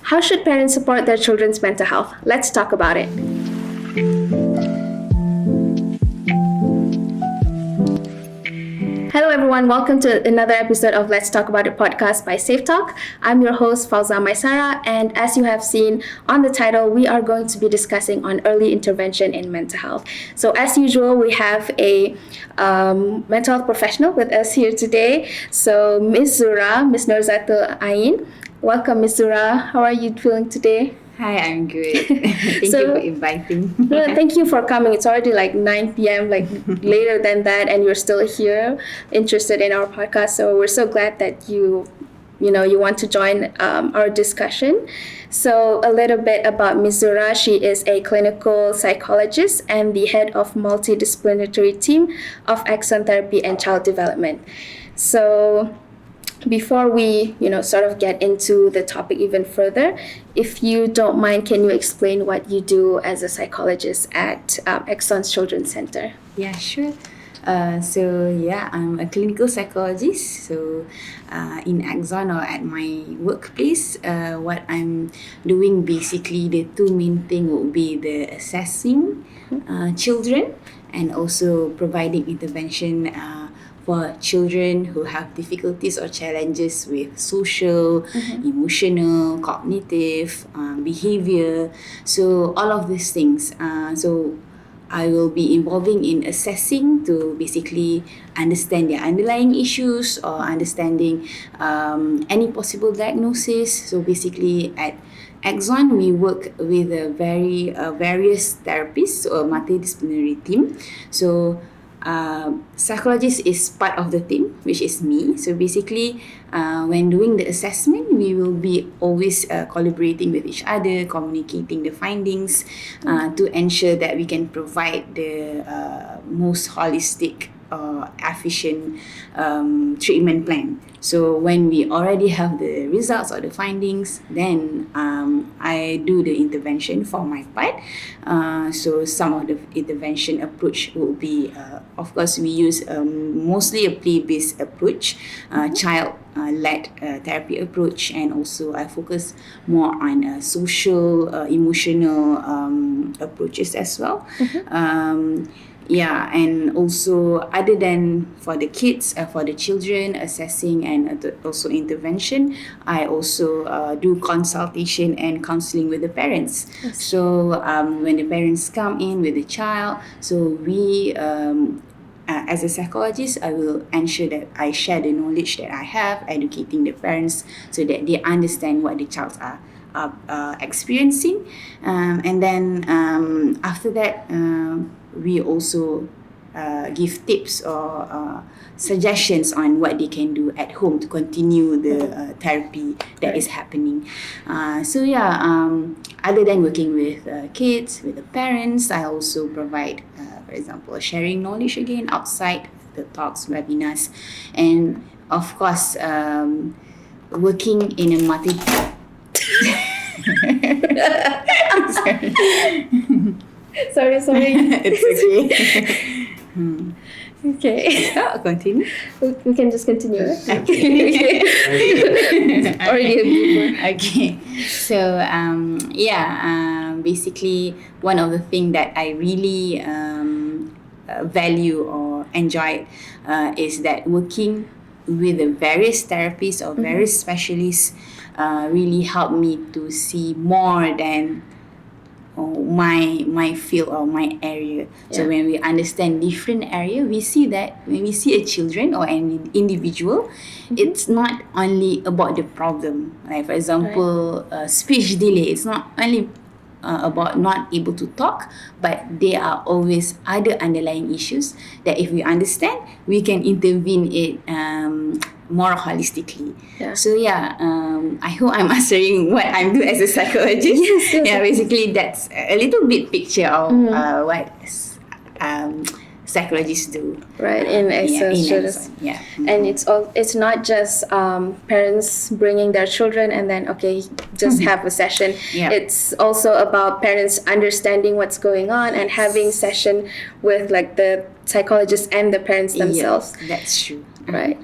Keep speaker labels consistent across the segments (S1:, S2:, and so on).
S1: How should parents support their children's mental health? Let's talk about it. Hello everyone, welcome to another episode of Let's Talk About It podcast by SafeTalk. I'm your host Fauza Maisara, and as you have seen on the title, we are going to be discussing on early intervention in mental health. So as usual, we have a mental health professional with us here today. So Miss Norzuratul Ain. Welcome, Miss Zura. How are you feeling today?
S2: Hi, I'm good. Thank you for inviting.
S1: Thank you for coming. It's already like 9 p.m., like later than that, and you're still here, interested in our podcast. So we're so glad that you want to join our discussion. So a little bit about Ms. Zura. She is a clinical psychologist and the head of multidisciplinary team of Axon therapy and child development. So before we, sort of get into the topic even further, if you don't mind, can you explain what you do as a psychologist at Axon's Children's Center?
S2: Yeah, sure. I'm a clinical psychologist. So in Axon or at my workplace, what I'm doing basically, the two main things would be the assessing children and also providing intervention for children who have difficulties or challenges with social, emotional, cognitive, behavior. So all of these things. So I will be involving in assessing to basically understand their underlying issues or understanding any possible diagnosis. So basically at Axon, we work with a very various therapists or multidisciplinary team. So psychologist is part of the team, which is me. So basically, when doing the assessment, we will be always collaborating with each other, communicating the findings to ensure that we can provide the most holistic efficient treatment plan. So when we already have the results or the findings, then I do the intervention for my part. So some of the intervention approach will be, of course, we use mostly a play-based approach, child-led therapy approach, and also I focus more on social, emotional approaches as well. And also other than for the kids, for the children, assessing and also intervention, I also do consultation and counseling with the parents.
S1: Yes.
S2: So when the parents come in with the child, so we as a psychologist, I will ensure that I share the knowledge that I have, educating the parents so that they understand what the child are experiencing. And then after that, we also give tips or suggestions on what they can do at home to continue the therapy that is happening. Other than working with kids, with the parents, I also provide, for example, sharing knowledge again outside the talks, webinars, and of course, working in a I'm sorry. Sorry. It's okay.
S1: Okay.
S2: Continue.
S1: We can just continue.
S2: Okay.
S1: Already a blooper.
S2: Okay. So basically one of the things that I really value or enjoy is that working with the various therapists or various specialists really help me to see more than my field or my area. So when we understand different area, we see that when we see a children or an individual, it's not only about the problem. Like for example, speech delay. It's not only about not able to talk, but there are always other underlying issues that if we understand, we can intervene it more holistically. So I hope I'm answering what I'm doing as a psychologist.
S1: Yes.
S2: Basically that's a little bit picture of what psychologists do.
S1: Right, in Axon. And it's not just parents bringing their children and then just have a session. It's also about parents understanding what's going on and having session with like the psychologists and the parents themselves.
S2: That's true.
S1: Right.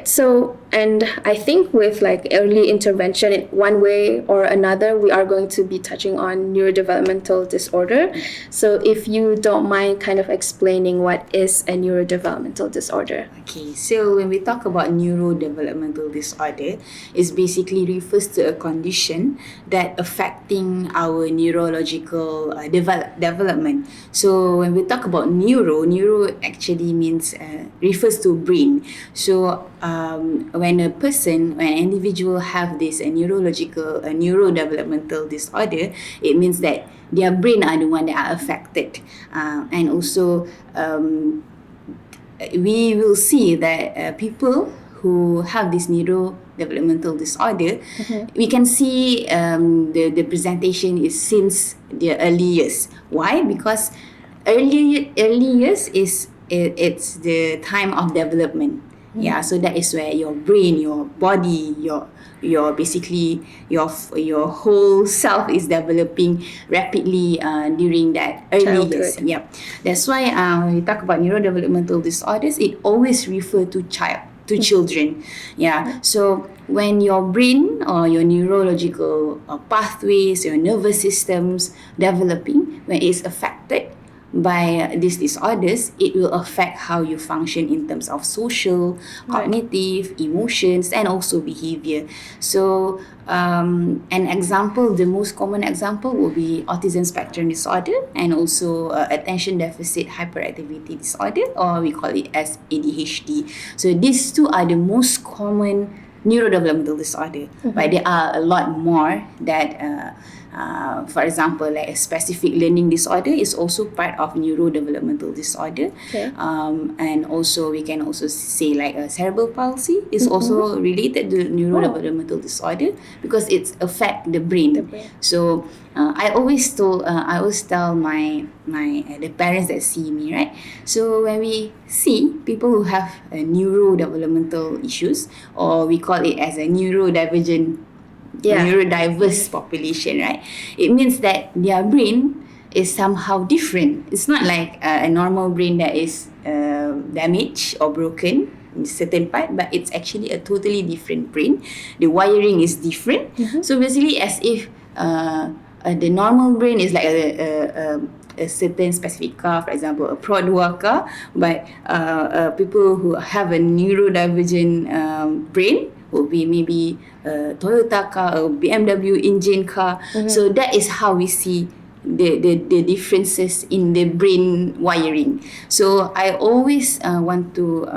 S1: So, and I think with like early intervention, in one way or another, we are going to be touching on neurodevelopmental disorder. So, if you don't mind kind of explaining what is a neurodevelopmental disorder.
S2: Okay, so when we talk about neurodevelopmental disorder, it basically refers to a condition that affecting our neurological development. So when we talk about neuro actually means refers to brain. So when an individual have this neurodevelopmental disorder, it means that their brain are the one that are affected, and also we will see that people who have this neurodevelopmental disorder, we can see the presentation is since the early years. Why? Because early years it's the time of development. Yeah, so that is where your brain, your body, your basically your whole self is developing rapidly during that early years.
S1: Childhood.
S2: Yep. That's why when we talk about neurodevelopmental disorders, it always refer to children. Yeah. So when your brain or your neurological pathways, your nervous systems developing, when it's affected by these disorders, it will affect how you function in terms of social, cognitive, emotions, and also behavior. So an example, the most common example will be autism spectrum disorder and also attention deficit hyperactivity disorder, or we call it as ADHD. So these two are the most common neurodevelopmental disorder, but there are a lot more that for example, like a specific learning disorder is also part of neurodevelopmental disorder.
S1: Okay.
S2: And also we can also say like a cerebral palsy is also related to neurodevelopmental disorder because it affect the brain. So I always tell my the parents that see me, right? So when we see people who have neurodevelopmental issues, or we call it as a neurodiverse population, right? It means that their brain is somehow different. It's not like a normal brain that is damaged or broken in certain part, but it's actually a totally different brain. The wiring is different. So basically, as if the normal brain is like a certain specific car, for example, a Pro 2 car, but people who have a neurodivergent brain will be maybe a Toyota car, a BMW engine car. So that is how we see the differences in the brain wiring. So I always want to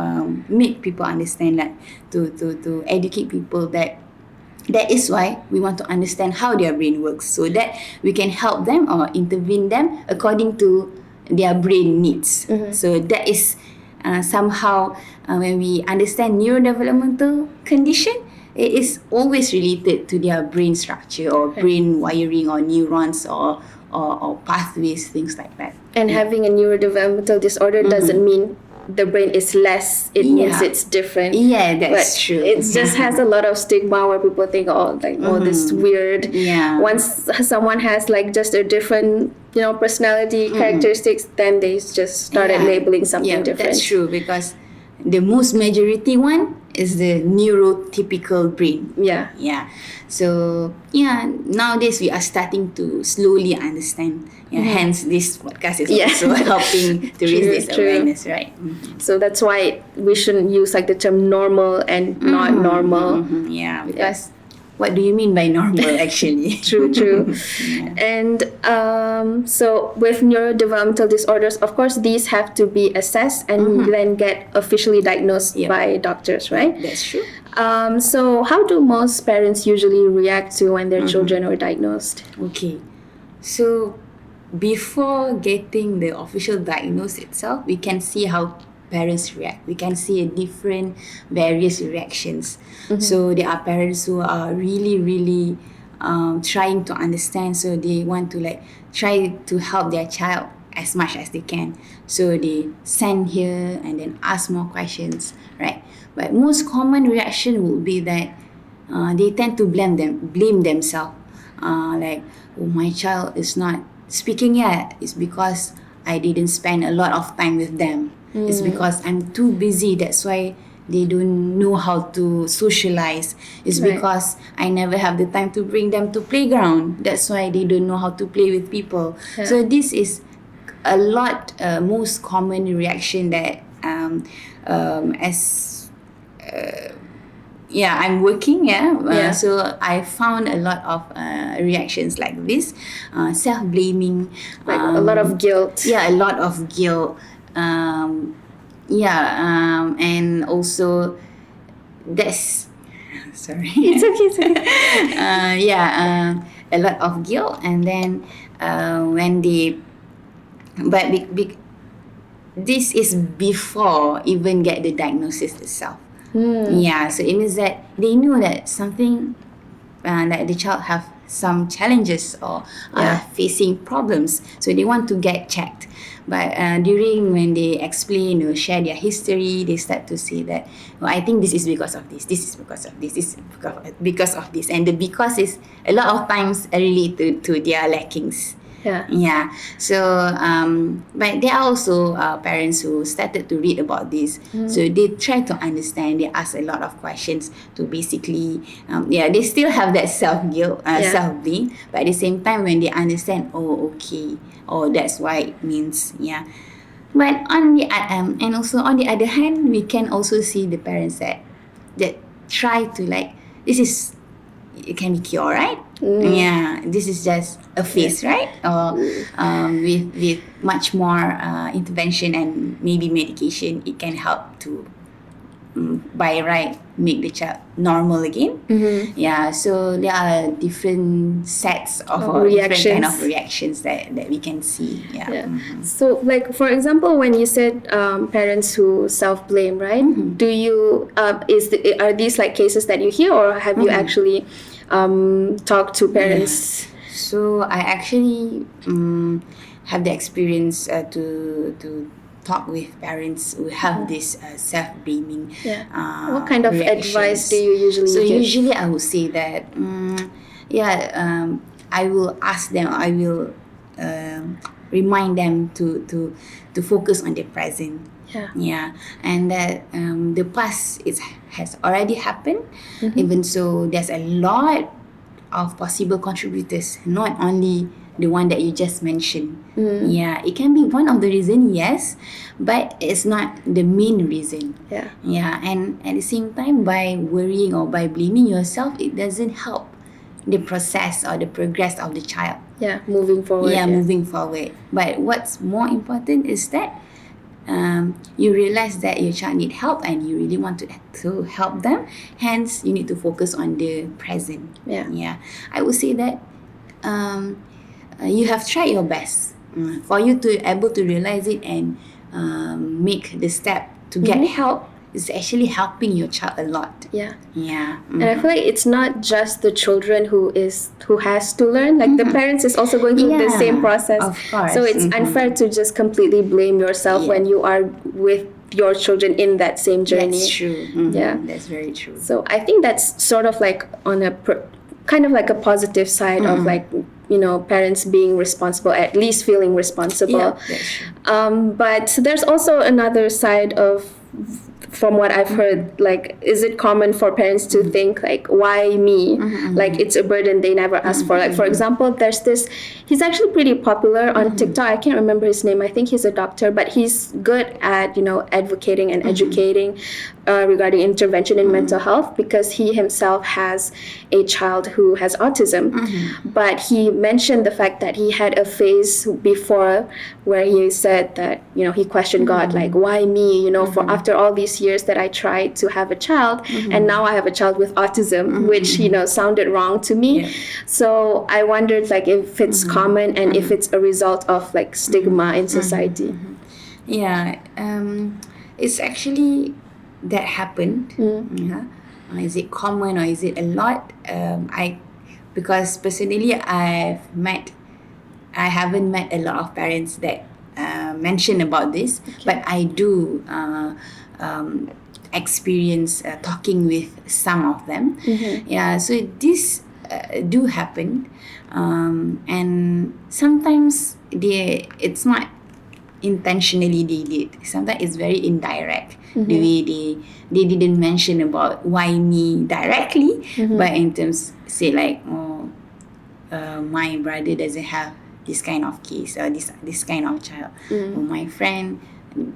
S2: make people understand that, to educate people that is why we want to understand how their brain works, so that we can help them or intervene them according to their brain needs. So that is somehow when we understand neurodevelopmental condition, it is always related to their brain structure or brain wiring or neurons or pathways, things like that.
S1: And having a neurodevelopmental disorder doesn't mean the brain is less, it means it's different.
S2: Yeah, that's true.
S1: It just has a lot of stigma where people think, this is weird.
S2: Yeah.
S1: Once someone has like just a different, personality characteristics, then they just started labeling something different.
S2: That's true, because the most majority one is the neurotypical brain.
S1: Yeah.
S2: So nowadays we are starting to slowly understand. Hence this podcast is also helping to raise this awareness, right?
S1: So that's why we shouldn't use like the term normal and not normal.
S2: Yeah, because what do you mean by normal actually?
S1: True. And so with neurodevelopmental disorders, of course, these have to be assessed and then get officially diagnosed by doctors, right?
S2: That's true.
S1: So how do most parents usually react to when their children are diagnosed?
S2: Okay, so before getting the official diagnosis itself, we can see how parents react. We can see various reactions. So there are parents who are really trying to understand, so they want to try to help their child as much as they can. So they send here and then ask more questions, right? But most common reaction would be that they tend to blame themselves. Like, my child is not speaking yet. It's because I didn't spend a lot of time with them. It's because I'm too busy. That's why they don't know how to socialize. It's
S1: Right.
S2: because I never have the time to bring them to playground. That's why they don't know how to play with people.
S1: Yeah.
S2: So this is a lot most common reaction that as I'm working.
S1: Yeah.
S2: So I found a lot of reactions like this, self-blaming,
S1: Like a lot of guilt.
S2: a lot of guilt. And also that's sorry.
S1: It's okay.
S2: A lot of guilt, and then when they, but this is before even get the diagnosis itself. Yeah, so it means that they know that something, that the child have some challenges or are facing problems, so they want to get checked. But during when they explain or share their history, they start to say that, I think this is because of this, this is because of this, this is because of this, and the because is a lot of times related to their lackings.
S1: Yeah.
S2: So but there are also parents who started to read about this. So they try to understand. They ask a lot of questions to basically they still have that self-guilt, self-blame, but at the same time when they understand, that's why it means. But on the and also on the other hand, we can also see the parents that try to, like, this is, it can be cured, right? This is just a phase, right? Or with much more intervention and maybe medication, it can help to by right make the child normal again. So there are different sets of different kind of reactions that we can see.
S1: So, like, for example, when you said parents who self-blame, right? Do you are these like cases that you hear, or have you actually talked to parents?
S2: So I actually have the experience to talk with parents who have this self-blaming.
S1: What kind of advice do you usually
S2: So
S1: give?
S2: usually I would say that I will ask them, I will remind them to focus on the present. And that the past has already happened. Even so, there's a lot of possible contributors, not only the one that you just mentioned. It can be one of the reason, yes, but it's not the main reason. And at the same time, by worrying or by blaming yourself, it doesn't help the process or the progress of the child.
S1: Moving forward.
S2: Moving forward. But what's more important is that you realize that your child need help and you really want to help them. Hence, you need to focus on the present. I would say that you have tried your best for you to able to realize it and make the step to get help. Is actually helping your child a lot.
S1: And I feel like it's not just the children who has to learn. Like the parents is also going through the same process.
S2: Of course.
S1: So it's unfair to just completely blame yourself when you are with your children in that same journey.
S2: That's true. That's very true.
S1: So I think that's sort of like on a kind of like a positive side of like, parents being responsible, at least feeling responsible.
S2: That's true.
S1: But there's also another side of, from what I've heard, like, is it common for parents to think like, why me? Like, it's a burden they never asked for. Like, for example, there's this, he's actually pretty popular on TikTok. I can't remember his name. I think he's a doctor, but he's good at, advocating and educating regarding intervention in mental health, because he himself has a child who has autism. But he mentioned the fact that he had a phase before where he said that, he questioned God, like, why me? For after all these years that I tried to have a child, and now I have a child with autism, which, sounded wrong to me. So I wondered, like, if it's common and if it's a result of, like, stigma in society.
S2: It's actually that happened. Is it common or is it a lot? Because personally I haven't met a lot of parents that mention about this, but I do experience talking with some of them. So this do happen, and sometimes it's not intentionally they did. Sometimes it's very indirect. The way they didn't mention about why me directly, but in terms say like, my brother doesn't have this kind of case or this kind of child. Or my friend,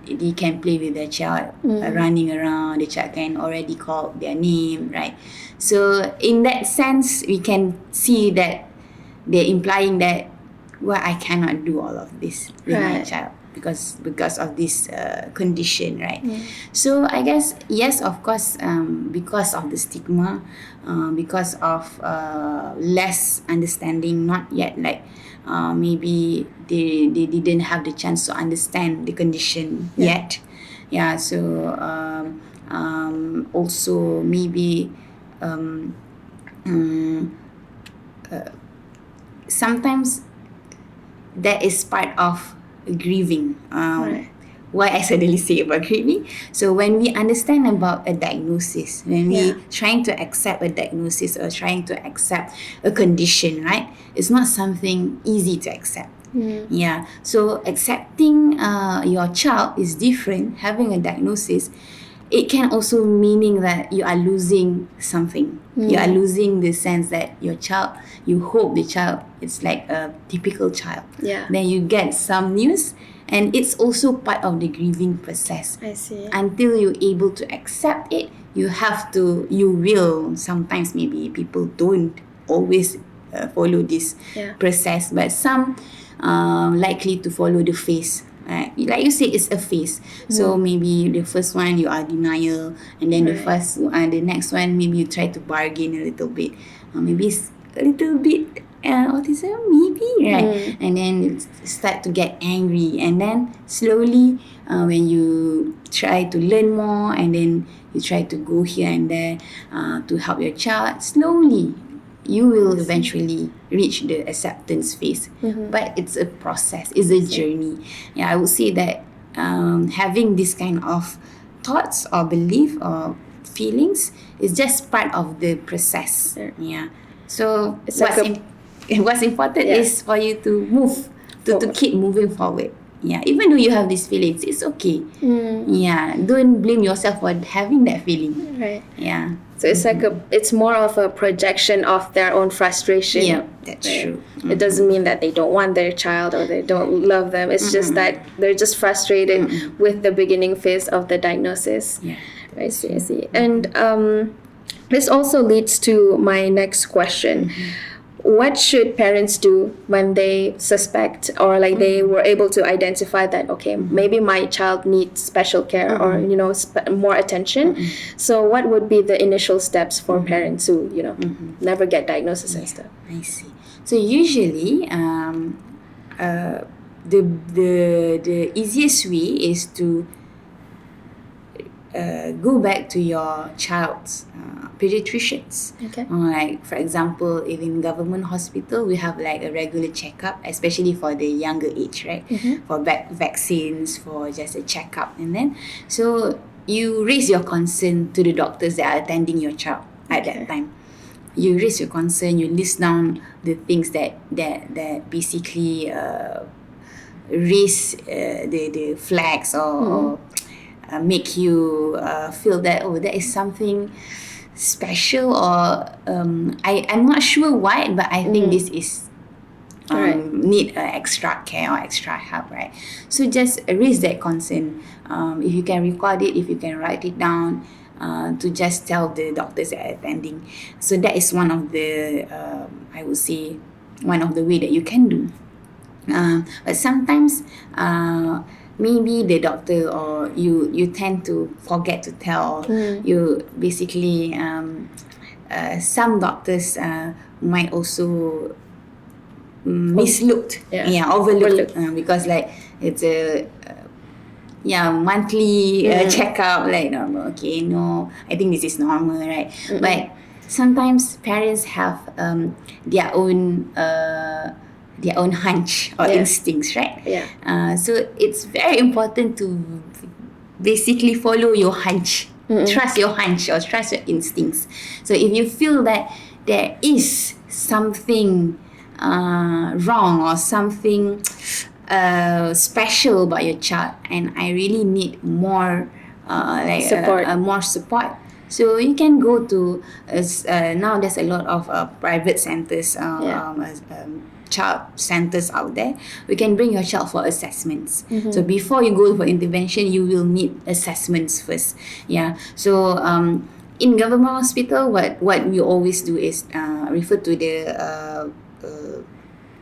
S2: they can play with the child running around. The child can already call their name, right? So in that sense, we can see that they're implying that, well, I cannot do all of this with my
S1: Right.
S2: child because of this condition, right? So I guess yes, of course, because of the stigma, because of less understanding, not yet like maybe they didn't have the chance to understand the condition yet. Yeah. So also maybe sometimes that is part of grieving.
S1: Right.
S2: Why I suddenly say about grieving? So when we understand about a diagnosis, when we trying to accept a diagnosis or trying to accept a condition, right? It's not something easy to accept. Yeah. So accepting your child is different. Having a diagnosis, it can also meaning that you are losing something. You are losing the sense that your child, you hope the child is like a typical child.
S1: Yeah.
S2: Then you get some news, and it's also part of the grieving process.
S1: I see.
S2: Until you're able to accept it, you will, sometimes maybe people don't always follow this process, but some likely to follow the phase. Like you say, it's a phase. So maybe the first one you are denial, and then the next one maybe you try to bargain a little bit, maybe it's a little bit autism, maybe, right? And then you start to get angry, and then slowly when you try to learn more, and then you try to go here and there to help your child, slowly you will eventually reach the acceptance phase. But it's a process, it's a journey. I would say that having this kind of thoughts or belief or feelings is just part of the process. So
S1: It's like
S2: what's important is for you to move, to keep moving forward. Even though you have these feelings, it's okay. Don't blame yourself for having that feeling.
S1: Right.
S2: So
S1: it's like it's more of a projection of their own frustration.
S2: Yeah, that's true.
S1: It doesn't mean that they don't want their child or they don't love them. It's just that they're just frustrated with the beginning phase of the diagnosis. I see. And this also leads to my next question. What should parents do when they suspect or like they were able to identify that, okay, maybe my child needs special care or, more attention? So what would be the initial steps for parents who, never get diagnosis and stuff?
S2: I see. So usually, the easiest way is to go back to your child's pediatricians.
S1: Okay.
S2: Like for example, if in government hospital, we have like a regular checkup, especially for the younger age, right? For vaccines, for just a checkup, and then so you raise your concern to the doctors that are attending your child at that time. You raise your concern. You list down the things that basically raise the flags or make you feel that there is something special, or I'm not sure why, but I think this is need extra care or extra help, right? So just raise that concern. If you can record it, if you can write it down, to just tell the doctors that are attending. So that is one of the I would say one of the way that you can do. But sometimes maybe the doctor or you tend to forget to tell. You basically some doctors might also mislooked, overlooked, because like it's a monthly checkup, like normal. Okay, no, I think this is normal, right? But sometimes parents have their own hunch or instincts, right? So it's very important to basically follow your hunch, trust your hunch or trust your instincts. So if you feel that there is something wrong or something special about your child, and I really need more
S1: Support.
S2: more support. So you can go to now there's a lot of private centers, child centers out there. We can bring your child for assessments. So before you go for intervention, you will need assessments first. Yeah. So in government hospital, what we always do is refer to the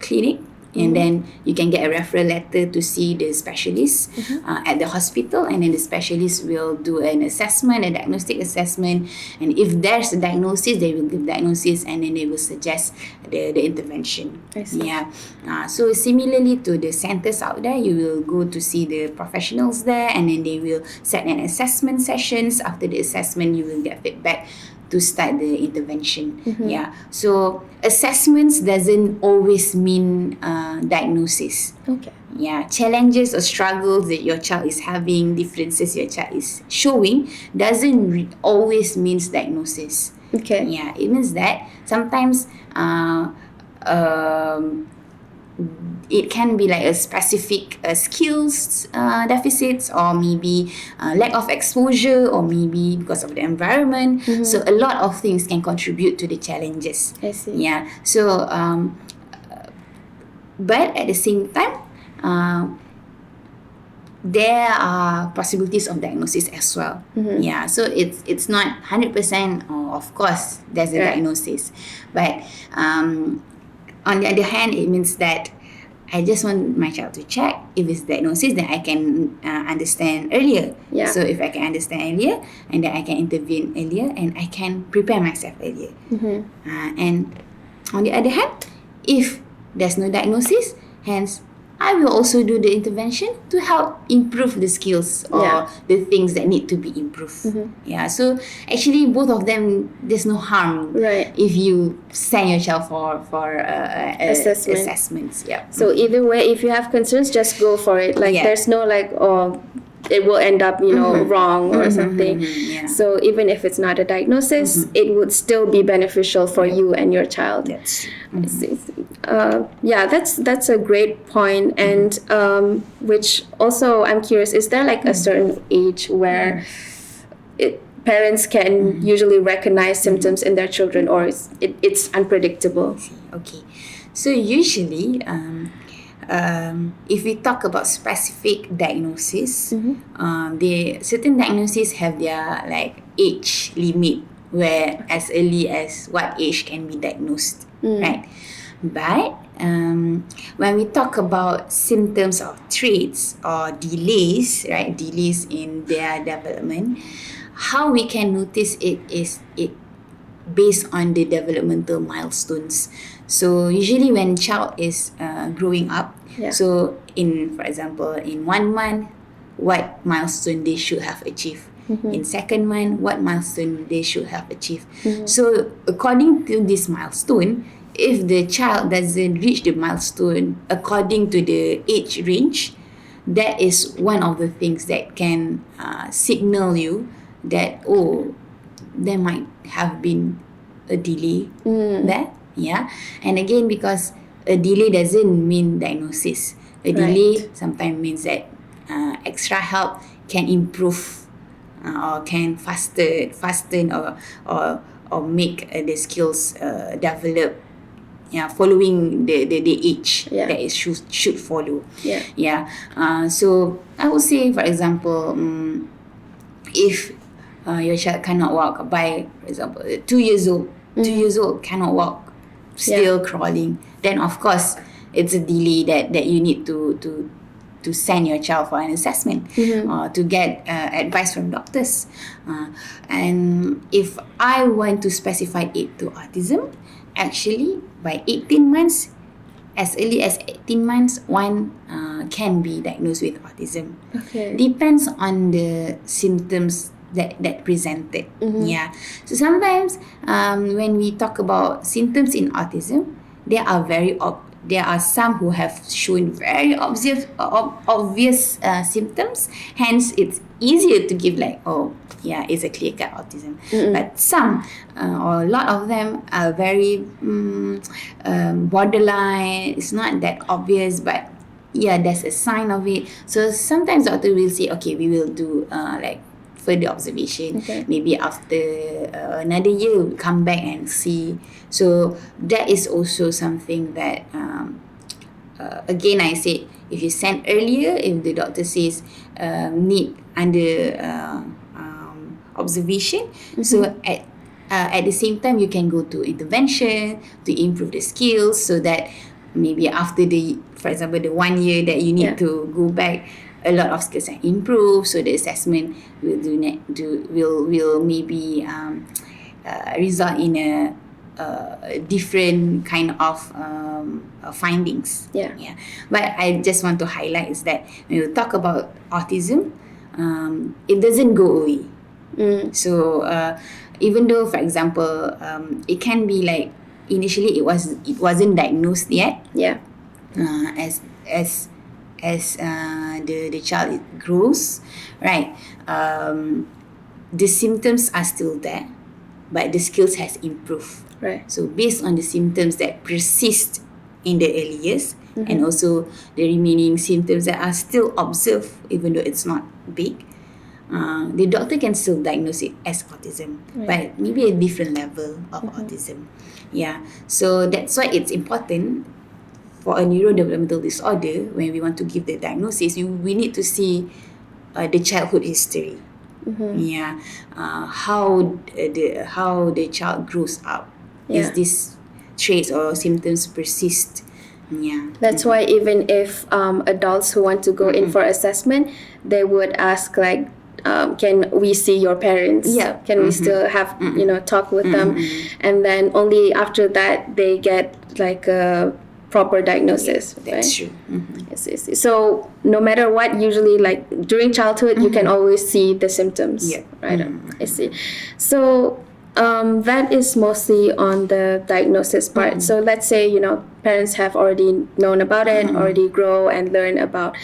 S2: clinic, and then you can get a referral letter to see the specialist at the hospital, and then the specialist will do an assessment, a diagnostic assessment, and if there's a diagnosis, they will give diagnosis, and then they will suggest the intervention.
S1: I see.
S2: Yeah. So similarly to the centers out there, you will go to see the professionals there, and then they will set an assessment sessions. After the assessment, you will get feedback to start the intervention. Yeah. So assessments doesn't always mean diagnosis.
S1: Okay.
S2: Yeah, challenges or struggles that your child is having, differences your child is showing, doesn't always means diagnosis.
S1: Okay.
S2: Yeah, it means that sometimes it can be like a specific skills deficits, or maybe lack of exposure, or maybe because of the environment. So a lot of things can contribute to the challenges.
S1: I see.
S2: Yeah. So but at the same time, there are possibilities of diagnosis as well. Yeah. So it's not 100%. Of course, there's a
S1: Right.
S2: diagnosis, but on the other hand, it means that I just want my child to check. If it's diagnosis, then I can understand earlier.
S1: Yeah.
S2: So if I can understand earlier, and then I can intervene earlier, and I can prepare myself earlier. And on the other hand, if there's no diagnosis, hence I will also do the intervention to help improve the skills or
S1: Yeah.
S2: the things that need to be improved. Yeah. So actually, both of them, there's no harm
S1: Right.
S2: if you send your child for
S1: Assessment.
S2: assessments. Yeah.
S1: So either way, if you have concerns, just go for it. Like
S2: Yeah.
S1: there's no like, oh, it will end up, wrong or something.
S2: Yeah.
S1: So even if it's not a diagnosis, it would still be beneficial for you and your child.
S2: That's
S1: I see. Yeah, that's a great point, and which also I'm curious, is there like a certain age where parents can usually recognize symptoms in their children, or it's unpredictable?
S2: okay. So usually, if we talk about specific diagnosis, the certain diagnoses have their like age limit, where as early as what age can be diagnosed, right? But when we talk about symptoms or traits or delays, right? Delays in their development, how we can notice it is it based on the developmental milestones. So usually when child is growing up,
S1: Yeah.
S2: so for example, in 1 month, what milestone they should have achieved. In 2nd month, what milestone they should have achieved. So according to this milestone, if the child doesn't reach the milestone according to the age range, that is one of the things that can signal you that, there might have been a delay there. Yeah. And again, because a delay doesn't mean diagnosis. A delay sometimes means that extra help can improve or can fasten or make the skills develop. Yeah, following the age
S1: Yeah.
S2: that it should follow.
S1: Yeah.
S2: Yeah. So I would say, for example, if your child cannot walk by, for example, 2 years old, 2 years old cannot walk, still crawling, then of course it's a delay that you need to send your child for an assessment or to get advice from doctors. And if I want to specify it to autism, actually by 18 months, as early as 18 months, one can be diagnosed with autism.
S1: Okay.
S2: Depends on the symptoms that presented. Yeah. So sometimes when we talk about symptoms in autism, there are some who have shown very obvious symptoms. Hence, it's easier to give like, it's a clear-cut autism. But some or a lot of them are very borderline. It's not that obvious, but there's a sign of it. So sometimes doctor will say, okay, we will do like further observation.
S1: Okay.
S2: Maybe after another year, we'll come back and see. So that is also something that again, I said, if you send earlier, if the doctor says need under observation, so at the same time you can go to intervention to improve the skills, so that maybe after for example, the 1 year that you need to go back, a lot of skills are improved. So the assessment will maybe result in a different kind of findings.
S1: Yeah.
S2: But I just want to highlight is that when we talk about autism, it doesn't go away. So even though, for example, it can be like initially it wasn't diagnosed yet.
S1: Yeah.
S2: As the child grows, right? The symptoms are still there, but the skills has improved.
S1: Right.
S2: So based on the symptoms that persist in the early years, and also the remaining symptoms that are still observed, even though it's not big, the doctor can still diagnose it as autism, but maybe a different level of autism. Yeah. So that's why it's important for a neurodevelopmental disorder, when we want to give the diagnosis, we need to see the childhood history. Yeah. How the child grows up. Is this traits or symptoms persist? Yeah.
S1: That's why even if adults who want to go in for assessment, they would ask like, can we see your parents?
S2: Yeah.
S1: Can we still have talk with them? And then only after that they get like a proper diagnosis.
S2: That's true.
S1: Yes. So no matter what, usually like during childhood, you can always see the symptoms.
S2: Yeah.
S1: Right. I see. So that is mostly on the diagnosis part. So let's say parents have already known about it, already grow and learn about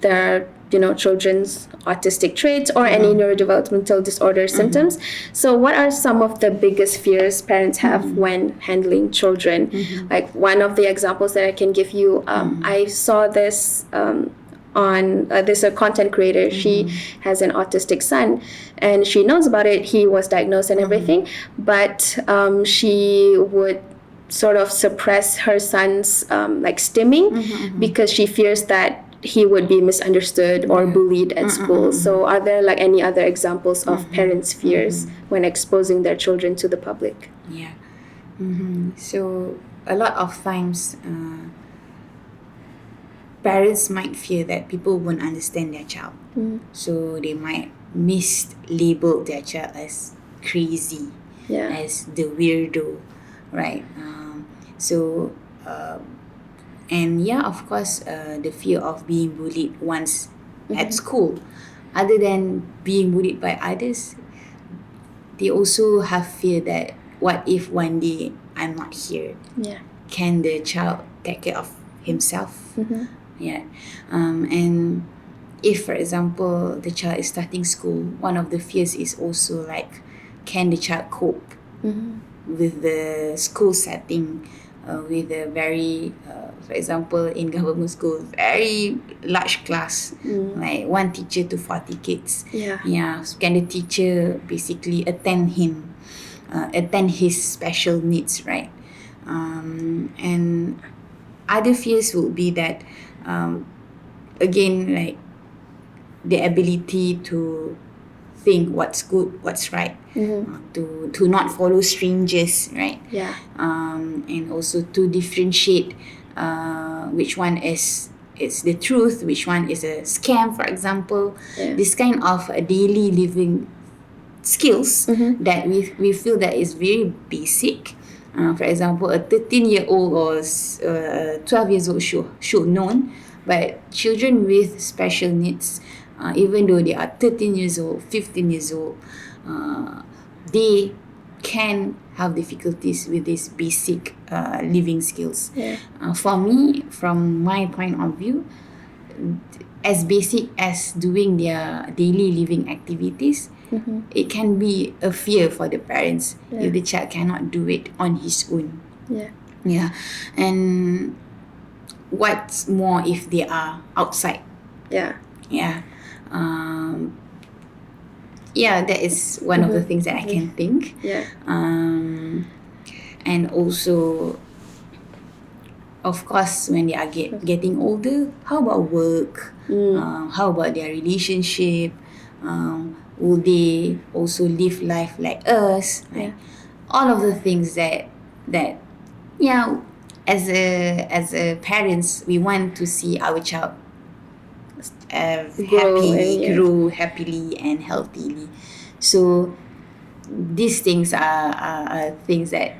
S1: their children's autistic traits or any neurodevelopmental disorder symptoms. So what are some of the biggest fears parents have when handling children? Like one of the examples that I can give you, I saw this on there's a content creator. She has an autistic son and she knows about it. He was diagnosed and everything, but she would sort of suppress her son's like stimming because she fears that he would be misunderstood or bullied at school. So are there like any other examples of parents' fears when exposing their children to the public?
S2: Yeah. So a lot of times parents might fear that people won't understand their child. So they might mislabel their child as crazy, as the weirdo, right? And of course, the fear of being bullied once at school. Other than being bullied by others, they also have fear that what if one day I'm not here?
S1: Yeah.
S2: Can the child take care of himself? Yeah. And if, for example, the child is starting school, one of the fears is also like, can the child cope with the school setting? With a very, for example, in government school, very large class, like one teacher to 40 kids. Yeah. So can the teacher basically attend his special needs, right? And other fears would be that, again, like the ability to think what's good, what's right, to not follow strangers, right?
S1: Yeah.
S2: And also to differentiate which one is the truth, which one is a scam, for example. This kind of daily living skills that we feel that is very basic. For example, a 13-year-old or 12 years old should know, but children with special needs, even though they are 13 years old, 15 years old, they can have difficulties with these basic living skills. For me, from my point of view, as basic as doing their daily living activities, it can be a fear for the parents if the child cannot do it on his own. Yeah. And what's more if they are outside.
S1: Yeah.
S2: Yeah. Yeah, that is one of the things that I can think.
S1: Yeah.
S2: And also, of course, when they are getting older, how about work? How about their relationship? Will they also live life like us? Right? All of the things that yeah, as a parents, we want to see our child grow happily and healthily. So these things are things that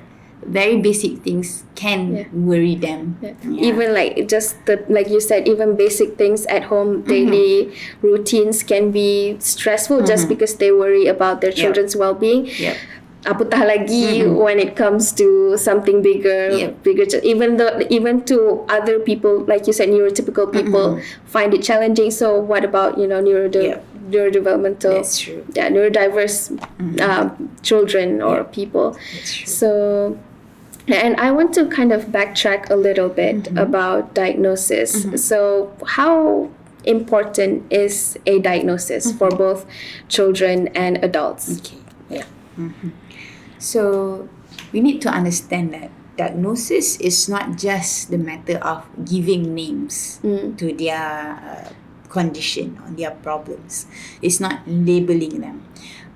S2: very basic things can worry them.
S1: Yeah. Even like just like you said, even basic things at home, daily routines can be stressful just because they worry about their children's well-being.
S2: Yep.
S1: Apatah lagi when it comes to something bigger, even to other people, like you said, neurotypical people find it challenging. So what about neurodevelopmental?
S2: That's true.
S1: Yeah, neurodiverse children or people.
S2: That's true.
S1: So. And I want to kind of backtrack a little bit about diagnosis. So how important is a diagnosis for both children and adults?
S2: Okay. Yeah. So we need to understand that diagnosis is not just the matter of giving names to their condition or their problems. It's not labeling them.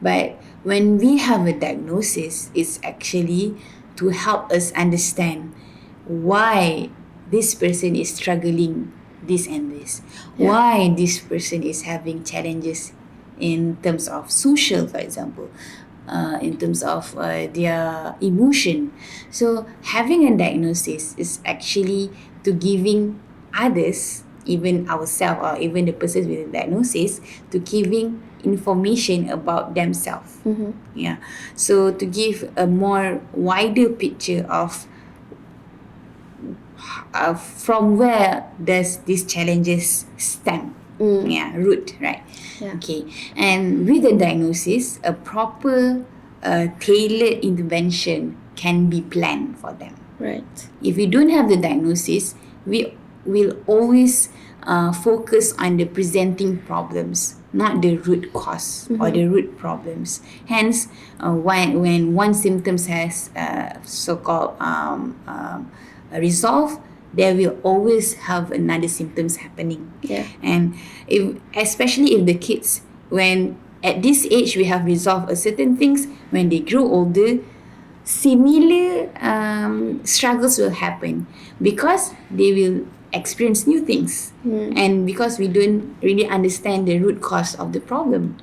S2: But when we have a diagnosis, it's actually to help us understand why this person is struggling this and this. Why this person is having challenges in terms of social, for example. In terms of their emotion. So having a diagnosis is actually to giving others, even ourselves or even the person with a diagnosis, to giving information about themselves. Yeah. So to give a more wider picture of from where does these challenges stem. Root, right? Okay. And with the diagnosis, a proper tailored intervention can be planned for them.
S1: Right.
S2: If we don't have the diagnosis, we will always focus on the presenting problems, not the root cause or the root problems. Hence, when one symptom has so-called resolved, there will always have another symptoms happening.
S1: Yeah.
S2: And especially if the kids, when at this age we have resolved a certain things, when they grow older, similar struggles will happen because they will experience new things, and because we don't really understand the root cause of the problem.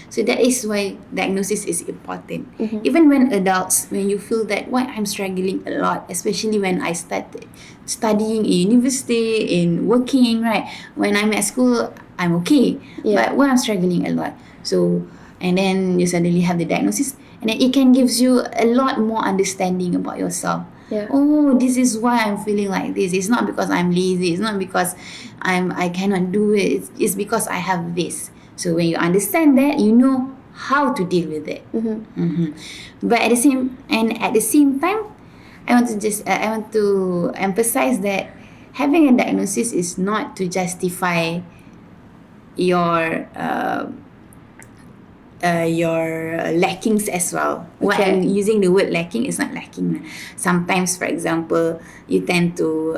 S2: So that is why diagnosis is important. Even when adults, when you feel that why I'm struggling a lot, especially when I started studying in university, in working, right? When I'm at school, I'm okay, but when I'm struggling a lot, so and then you suddenly have the diagnosis, and then it can gives you a lot more understanding about yourself. Oh, this is why I'm feeling like this. It's not because I'm lazy. It's not because I cannot do it. It's because I have this. So when you understand that, you know how to deal with it. But at the same time, I want to emphasize that having a diagnosis is not to justify your lackings as well. What I'm using the word lacking is not lacking. Sometimes, for example, you tend to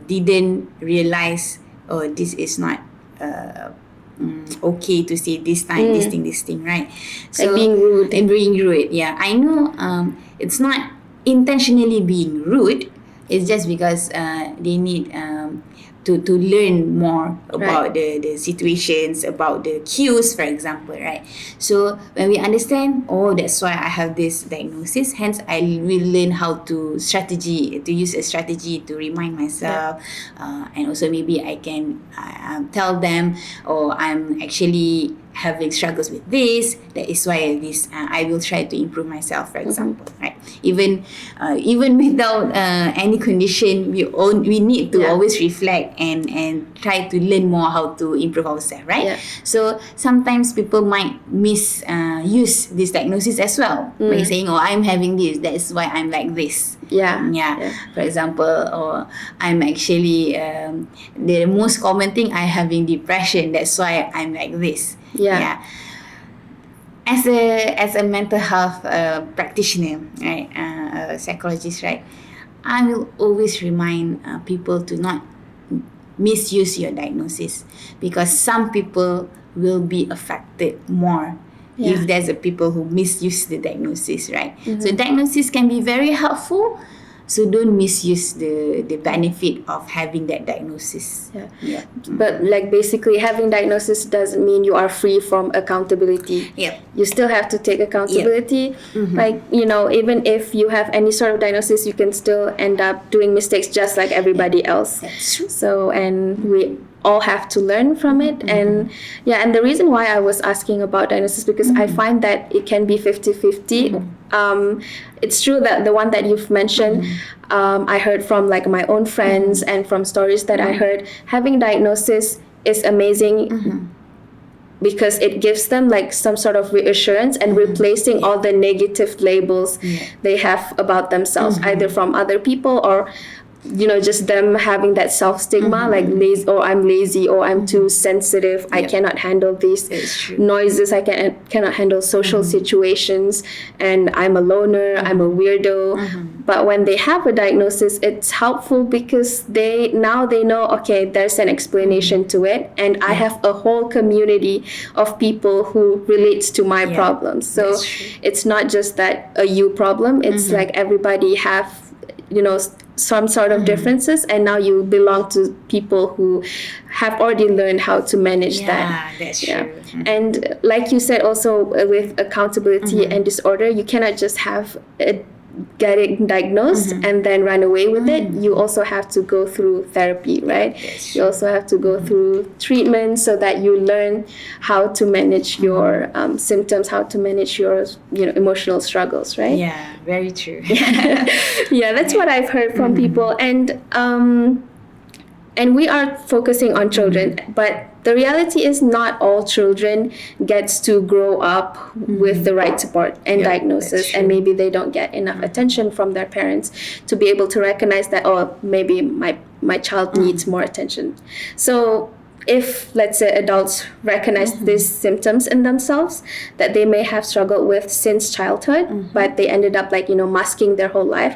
S2: didn't realize, oh, this is not okay to say this time, this thing, right? So
S1: like being rude.
S2: Yeah, I know. It's not intentionally being rude. It's just because they need to learn more about the situations, about the cues, for example, right? So when we understand, oh, that's why I have this diagnosis, hence I will learn how to use a strategy to remind myself, and also maybe I can tell them, oh, I'm actually having struggles with this, that is why this I will try to improve myself, for example, right? Even without any condition, we need to always reflect and try to learn more how to improve ourselves, right? So sometimes people might use this diagnosis as well by saying, oh, I'm having this, that's why I'm like this.
S1: Yeah.
S2: For example, or I'm actually the most common thing, I having depression. That's why I'm like this.
S1: Yeah.
S2: As a mental health practitioner, right, a psychologist, right, I will always remind people to not misuse your diagnosis, because some people will be affected more if there's a people who misuse the diagnosis, right? So diagnosis can be very helpful, so don't misuse the benefit of having that diagnosis.
S1: But like basically having diagnosis doesn't mean you are free from accountability. You still have to take accountability. Like, you know, even if you have any sort of diagnosis, you can still end up doing mistakes just like everybody else.
S2: That's true.
S1: So, and we all have to learn from it. And and the reason why I was asking about diagnosis, because I find that it can be 50-50. It's true that the one that you've mentioned, I heard from like my own friends and from stories that I heard, having diagnosis is amazing because it gives them like some sort of reassurance and replacing all the negative labels they have about themselves, either from other people or, you know, just them having that self-stigma, like lazy, or I'm lazy, or I'm too sensitive, I cannot handle these noises, I cannot handle social situations, and I'm a loner, I'm a weirdo. But when they have a diagnosis, it's helpful because they know, okay, there's an explanation to it, and I have a whole community of people who relates to my problems. So it's not just that a you problem, it's like everybody have, you know, some sort of differences, and now you belong to people who have already learned how to manage that.
S2: That's true.
S1: And like you said also, with accountability and disorder, you cannot just have a getting diagnosed and then run away with it. You also have to go through therapy, right? You also have to go through treatment so that you learn how to manage your symptoms, how to manage your, you know, emotional struggles, right?
S2: Yeah, very true.
S1: That's what I've heard from people. And we are focusing on children, but the reality is not all children gets to grow up with the right support and diagnosis, and maybe they don't get enough attention from their parents to be able to recognize that, oh, maybe my child needs more attention. So if, let's say, adults recognize these symptoms in themselves that they may have struggled with since childhood, but they ended up, like, you know, masking their whole life,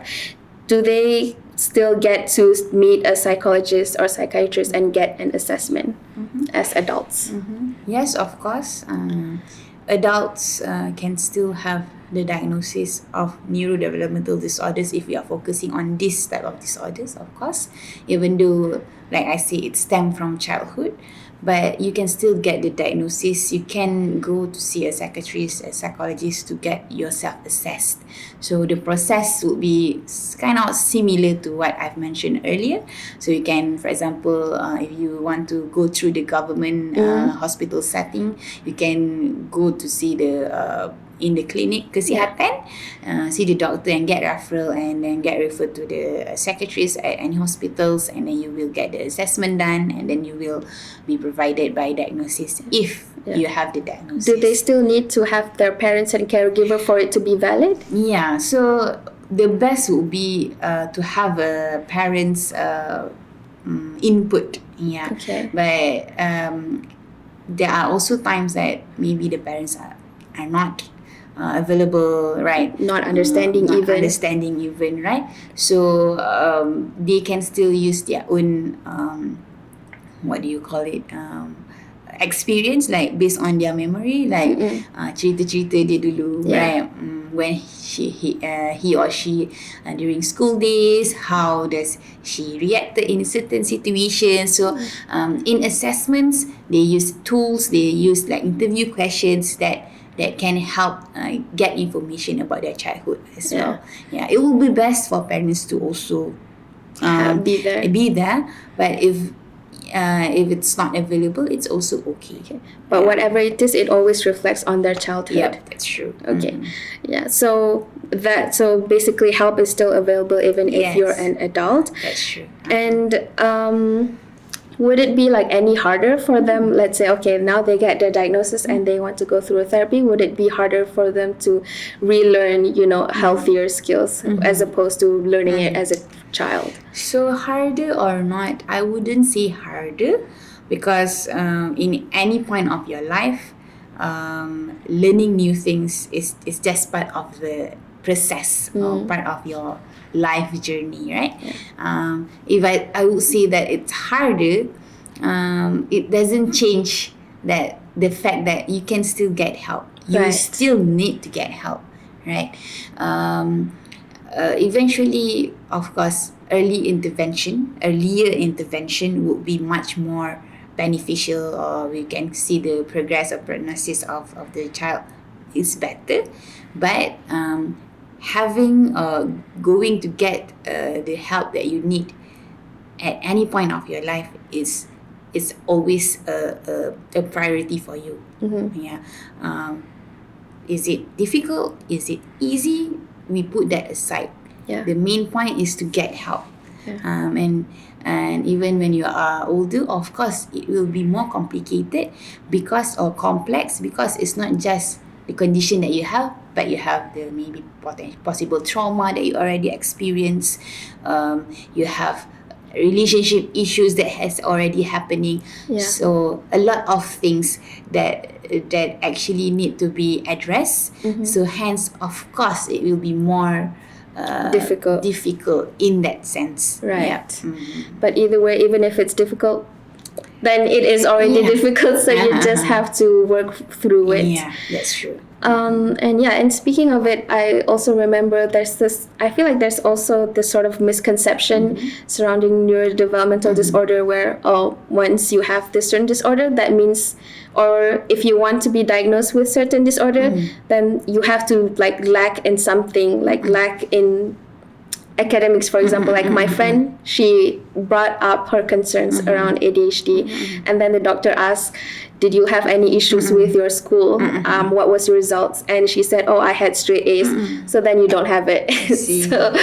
S1: do they still get to meet a psychologist or psychiatrist and get an assessment as adults?
S2: Yes, of course. Adults can still have the diagnosis of neurodevelopmental disorders if we are focusing on this type of disorders, of course, even though, like I say, it stems from childhood. But you can still get the diagnosis. You can go to see a psychiatrist, a psychologist to get yourself assessed. So the process would be kind of similar to what I've mentioned earlier. So you can, for example, if you want to go through the government hospital setting, you can go to see the in the clinic kesihatan, see the doctor and get referral, and then get referred to the psychiatrist at any hospitals, and then you will get the assessment done, and then you will be provided by diagnosis if you have the diagnosis.
S1: Do they still need to have their parents and caregiver for it to be valid?
S2: Yeah, so the best would be to have a parent's input. But there are also times that maybe the parents are not available, right?
S1: Not understanding
S2: even, right? So they can still use their own experience, like based on their memory, like cerita-cerita dia dulu, right? When he or she during school days, how does she reacted in certain situations. So in assessments, they use tools, they use like interview questions that can help get information about their childhood as well. It will be best for parents to also be there. But if it's not available, it's also okay.
S1: But whatever it is, it always reflects on their childhood.
S2: Yep, that's true.
S1: Okay. So basically help is still available even if you're an adult.
S2: That's true.
S1: And Would it be like any harder for them? Let's say, okay, now they get their diagnosis and they want to go through a therapy. Would it be harder for them to relearn, healthier skills as opposed to learning it as a child?
S2: So harder or not, I wouldn't say harder, because in any point of your life, learning new things is just part of the process or part of your life journey, right? If I would say that it's harder, it doesn't change that the fact that you can still get help. You
S1: Right.
S2: still need to get help, right? Eventually, of course, earlier intervention would be much more beneficial, or we can see the progress or prognosis of the child is better. But having going to get the help that you need at any point of your life is always a priority for you. Yeah. Is it difficult? Is it easy? We put that aside.
S1: Yeah.
S2: The main point is to get help.
S1: Yeah.
S2: And even when you are older, of course, it will be more complicated or complex, because it's not just the condition that you have, but you have the maybe possible trauma that you already experienced. You have relationship issues that has already happening.
S1: Yeah.
S2: So a lot of things that actually need to be addressed. So hence, of course, it will be more difficult in that sense.
S1: Right.
S2: Yeah.
S1: But either way, even if it's difficult, then it is already difficult, so you just have to work through it.
S2: Yeah, that's true.
S1: And speaking of it, I also remember I feel like there's also this sort of misconception surrounding neurodevelopmental disorder where, once you have this certain disorder, that means, or if you want to be diagnosed with certain disorder, then you have to lack in something, lack in academics, for example. Like my friend, she brought up her concerns around ADHD, and then the doctor asked, did you have any issues with your school? What was your results? And she said, I had straight A's. So then you don't have it. So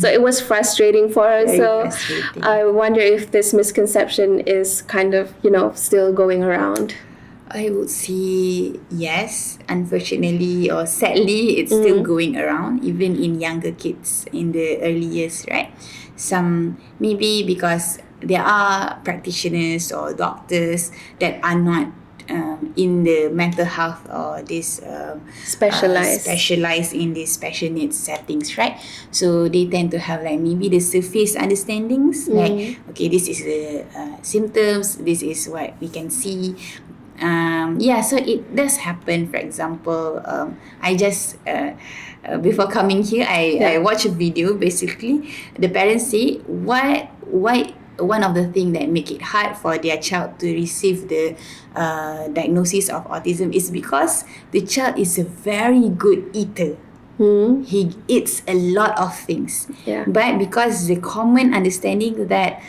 S1: it was frustrating for her.
S2: Very
S1: So
S2: frustrating.
S1: I wonder if this misconception is kind of, still going around.
S2: I would say yes. Unfortunately or sadly, it's still going around, even in younger kids in the early years, right? Some maybe because there are practitioners or doctors that are not in the mental health or this specialized in these special needs settings, right? So they tend to have maybe the surface understandings, like, okay, this is the symptoms, this is what we can see. So it does happen. For example, I just before coming here, I watched a video. Basically, the parents say why one of the things that make it hard for their child to receive the diagnosis of autism is because the child is a very good eater. He eats a lot of things, but because the common understanding that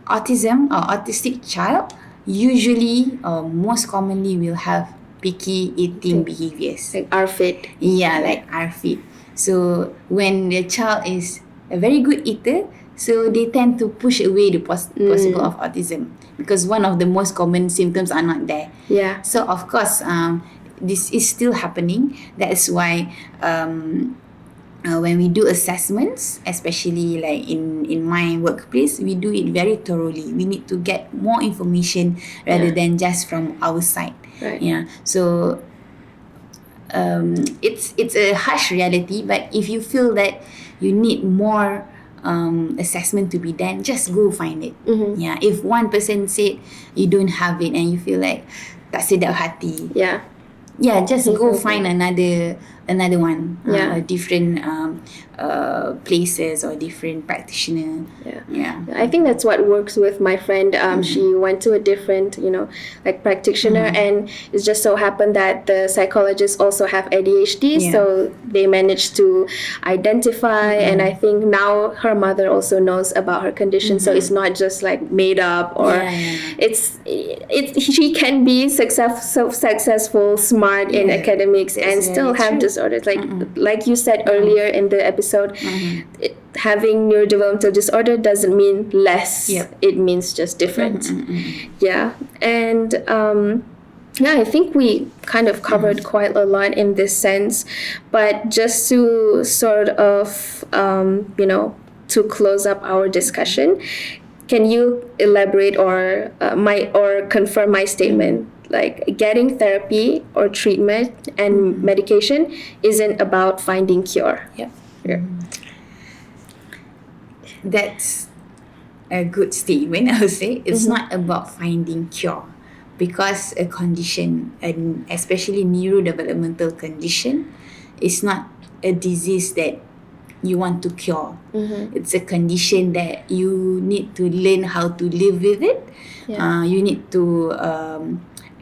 S2: autism or autistic child usually most commonly will have picky eating behaviors,
S1: Like ARFID.
S2: like ARFID. So when the child is a very good eater, so they tend to push away the possible of autism, because one of the most common symptoms are not there.
S1: Yeah.
S2: So of course, this is still happening. That is why when we do assessments, especially like in my workplace, we do it very thoroughly. We need to get more information rather than just from our side.
S1: Right.
S2: Yeah. So it's a harsh reality, but if you feel that you need more assessment to be done, just go find it. Yeah. If one person said you don't have it and you feel like tak sedap hati, just go find another one, different places or different practitioner.
S1: I think that's what works with my friend. She went to a different, practitioner, and it just so happened that the psychologists also have ADHD, so they managed to identify, and I think now her mother also knows about her condition, so it's not just made up, or she can be successful, smart in academics, and still have the disorders. Like you said earlier in the episode, having neurodevelopmental disorder doesn't mean less.
S2: Yep.
S1: It means just different. Yeah. And yeah, I think we kind of covered quite a lot in this sense. But just to sort of, to close up our discussion, can you elaborate or confirm my statement? Like, getting therapy or treatment and medication isn't about finding cure.
S2: Yep.
S1: Yeah.
S2: That's a good statement, I would say. It's not about finding cure, because a condition, and especially neurodevelopmental condition, is not a disease that you want to cure. It's a condition that you need to learn how to live with it.
S1: Yeah.
S2: You need to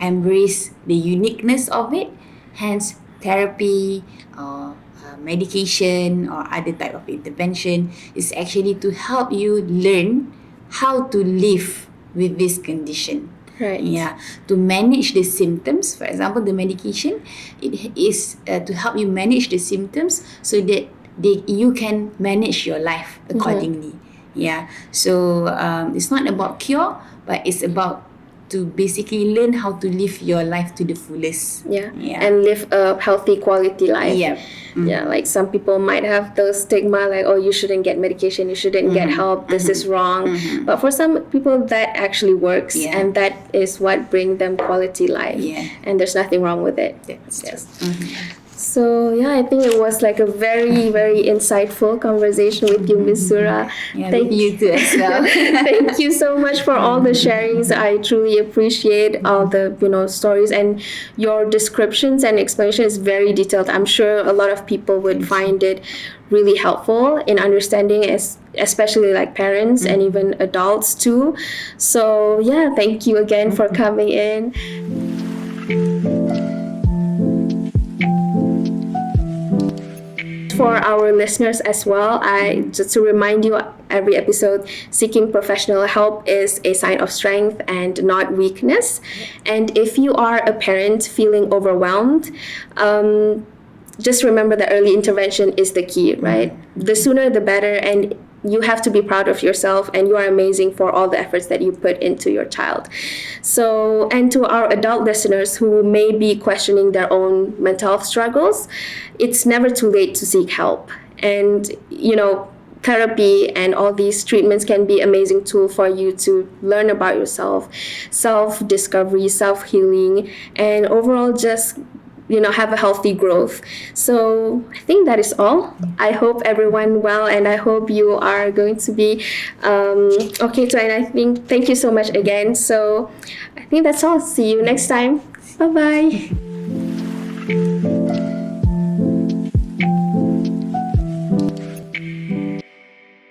S2: embrace the uniqueness of it. Hence, therapy or medication or other type of intervention is actually to help you learn how to live with this condition.
S1: Right.
S2: Yeah, to manage the symptoms. For example, the medication, it is to help you manage the symptoms so that you can manage your life accordingly. Yeah, so it's not about cure, but it's about to basically learn how to live your life to the fullest.
S1: Yeah.
S2: Yeah.
S1: And live a healthy quality life.
S2: Yeah.
S1: Yeah, like some people might have the stigma like, oh, you shouldn't get medication, you shouldn't get help, this is wrong. But for some people that actually works, and that is what brings them quality life.
S2: Yeah.
S1: And there's nothing wrong with it.
S2: That's
S1: Yes.
S2: true.
S1: So yeah, I think it was like a very, very insightful conversation with you, Ms. Sura.
S2: Yeah, with you too as well.
S1: Thank you so much for all the sharings. I truly appreciate all the stories, and your descriptions and explanation is very detailed. I'm sure a lot of people would find it really helpful in understanding, especially like parents and even adults too. So yeah, thank you again for coming in. For our listeners as well, just to remind you, every episode, seeking professional help is a sign of strength and not weakness. And if you are a parent feeling overwhelmed, just remember that early intervention is the key, right? The sooner the better, and you have to be proud of yourself, and you are amazing for all the efforts that you put into your child. So, and to our adult listeners who may be questioning their own mental health struggles, it's never too late to seek help. And, therapy and all these treatments can be amazing tool for you to learn about yourself, self-discovery, self-healing, and overall just have a healthy growth. So I think that is all. I hope everyone well, and I hope you are going to be okay too. And I think thank you so much again. So I think that's all. See you next time. Bye bye.